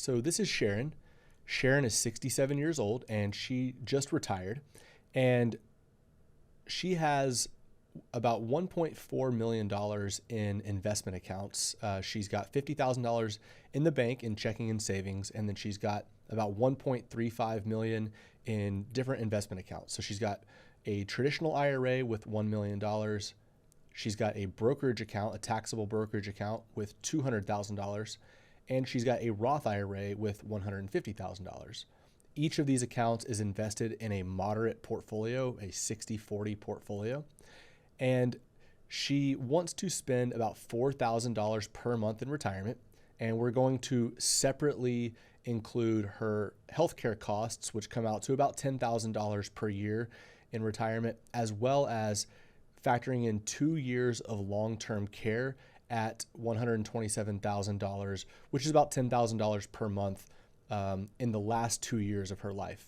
So this is Sharon. Sharon is 67 years old and she just retired. And she has about $1.4 million in investment accounts. She's got $50,000 in the bank in checking and savings. And then she's got about $1.35 million in different investment accounts. So she's got a traditional IRA with $1 million. She's got a brokerage account, a taxable brokerage account with $200,000. And she's got a Roth IRA with $150,000. Each of these accounts is invested in a moderate portfolio, a 60-40 portfolio. And she wants to spend about $4,000 per month in retirement. And we're going to separately include her healthcare costs, which come out to about $10,000 per year in retirement, as well as factoring in 2 years of long-term care at $127,000, which is about $10,000 per month in the last 2 years of her life.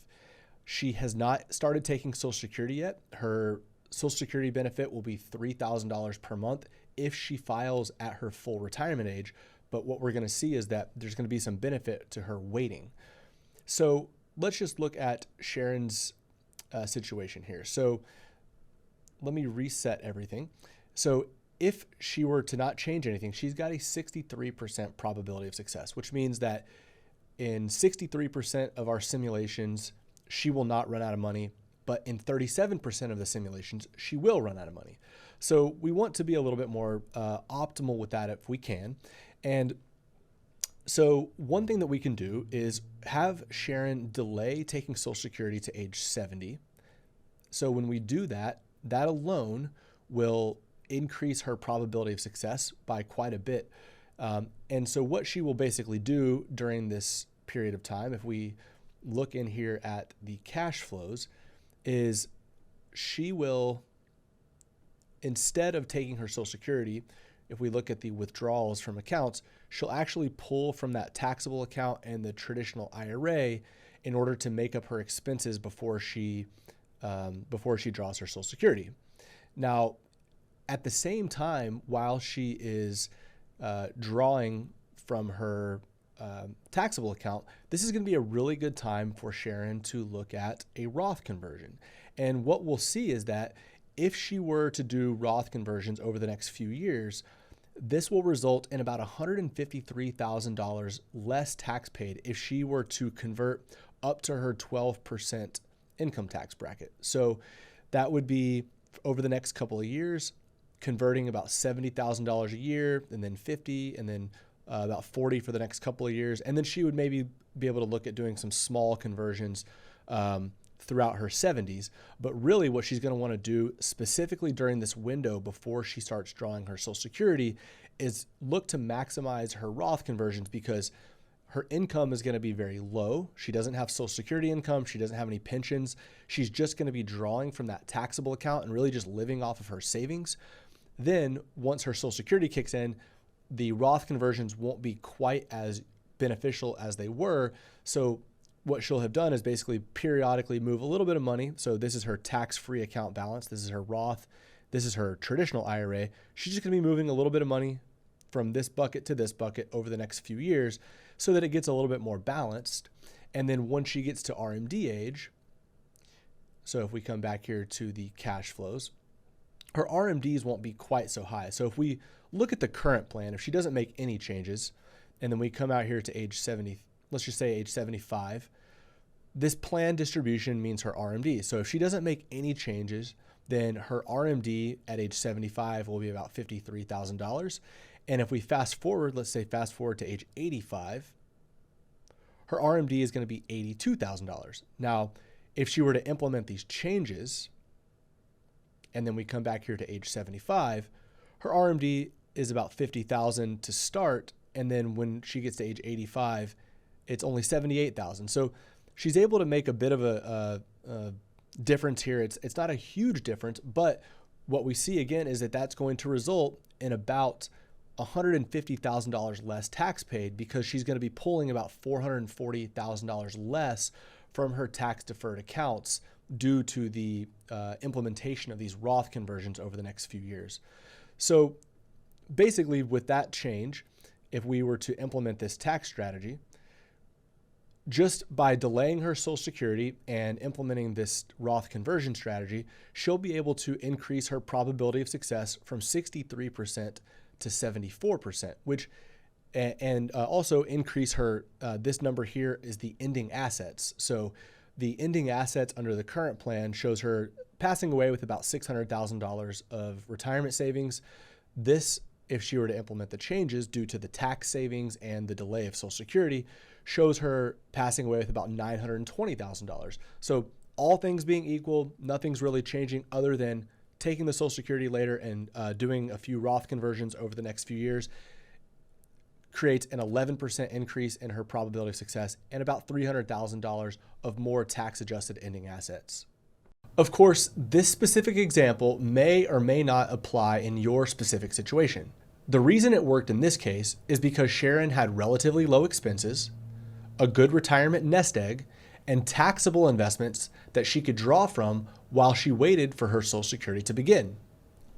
She has not started taking Social Security yet. Her Social Security benefit will be $3,000 per month if she files at her full retirement age. But what we're going to see is that there's going to be some benefit to her waiting. So let's just look at Sharon's situation here. So let me reset everything. So if she were to not change anything, she's got a 63% probability of success, which means that in 63% of our simulations, she will not run out of money, but in 37% of the simulations, she will run out of money. So we want to be a little bit more optimal with that if we can. And so one thing that we can do is have Sharon delay taking Social Security to age 70. So when we do that, that alone will increase her probability of success by quite a bit. And so what she will basically do during this period of time, if we look in here at the cash flows, is she will, instead of taking her Social Security, if we look at the withdrawals from accounts, she'll actually pull from that taxable account and the traditional IRA in order to make up her expenses before she draws her Social Security. Now, at the same time, while she is drawing from her taxable account, this is going to be a really good time for Sharon to look at a Roth conversion. And what we'll see is that if she were to do Roth conversions over the next few years, this will result in about $153,000 less tax paid if she were to convert up to her 12% income tax bracket. So that would be over the next couple of years, converting about $70,000 a year, and then 50, and then about 40 for the next couple of years. And then she would maybe be able to look at doing some small conversions throughout her 70s. But really what she's going to want to do specifically during this window before she starts drawing her Social Security is look to maximize her Roth conversions, because her income is going to be very low. She doesn't have Social Security income. She doesn't have any pensions. She's just going to be drawing from that taxable account and really just living off of her savings. Then once her Social Security kicks in, the Roth conversions won't be quite as beneficial as they were. So what she'll have done is basically periodically move a little bit of money. So this is her tax-free account balance. This is her Roth. This is her traditional IRA. She's just going to be moving a little bit of money from this bucket to this bucket over the next few years so that it gets a little bit more balanced. And then once she gets to RMD age, so if we come back here to the cash flows, her RMDs won't be quite so high. So if we look at the current plan, if she doesn't make any changes, and then we come out here to age 70, let's just say age 75, this plan distribution means her RMD. So if she doesn't make any changes, then her RMD at age 75 will be about $53,000. And if we fast forward, let's say fast forward to age 85, her RMD is going to be $82,000. Now, if she were to implement these changes, and then we come back here to age 75, her RMD is about $50,000 to start. And then when she gets to age 85, it's only $78,000. So she's able to make a bit of a difference here. It's not a huge difference, but what we see again is that that's going to result in about $150,000 less tax paid, because she's going to be pulling about $440,000 less from her tax deferred accounts due to the implementation of these Roth conversions over the next few years. So basically with that change, if we were to implement this tax strategy, Just by delaying her Social Security and implementing this Roth conversion strategy, she'll be able to increase her probability of success from 63% to 74%, which and also increase her, this number here is the ending assets. So the ending assets under the current plan shows her passing away with about $600,000 of retirement savings. This, if she were to implement the changes due to the tax savings and the delay of Social Security, shows her passing away with about $920,000. So all things being equal, nothing's really changing other than taking the Social Security later and doing a few Roth conversions over the next few years creates an 11% increase in her probability of success and about $300,000 of more tax-adjusted ending assets. Of course, this specific example may or may not apply in your specific situation. The reason it worked in this case is because Sharon had relatively low expenses, a good retirement nest egg, and taxable investments that she could draw from while she waited for her Social Security to begin.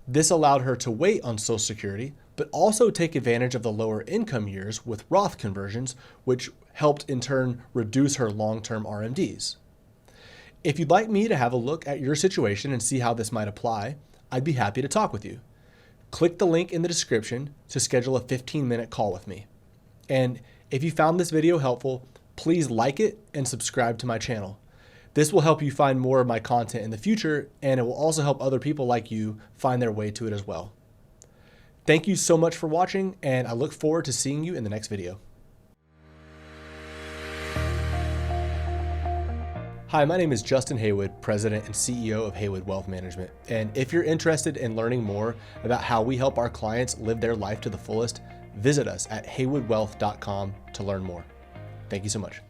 This allowed her to wait on Social Security, but also take advantage of the lower income years with Roth conversions, which helped in turn reduce her long-term RMDs. If you'd like me to have a look at your situation and see how this might apply, I'd be happy to talk with you. Click the link in the description to schedule a 15-minute call with me. And if you found this video helpful, please like it and subscribe to my channel. This will help you find more of my content in the future, and it will also help other people like you find their way to it as well. Thank you so much for watching, and I look forward to seeing you in the next video. Hi, my name is Justin Haywood, President and CEO of Haywood Wealth Management. And if you're interested in learning more about how we help our clients live their life to the fullest, visit us at haywoodwealth.com to learn more. Thank you so much.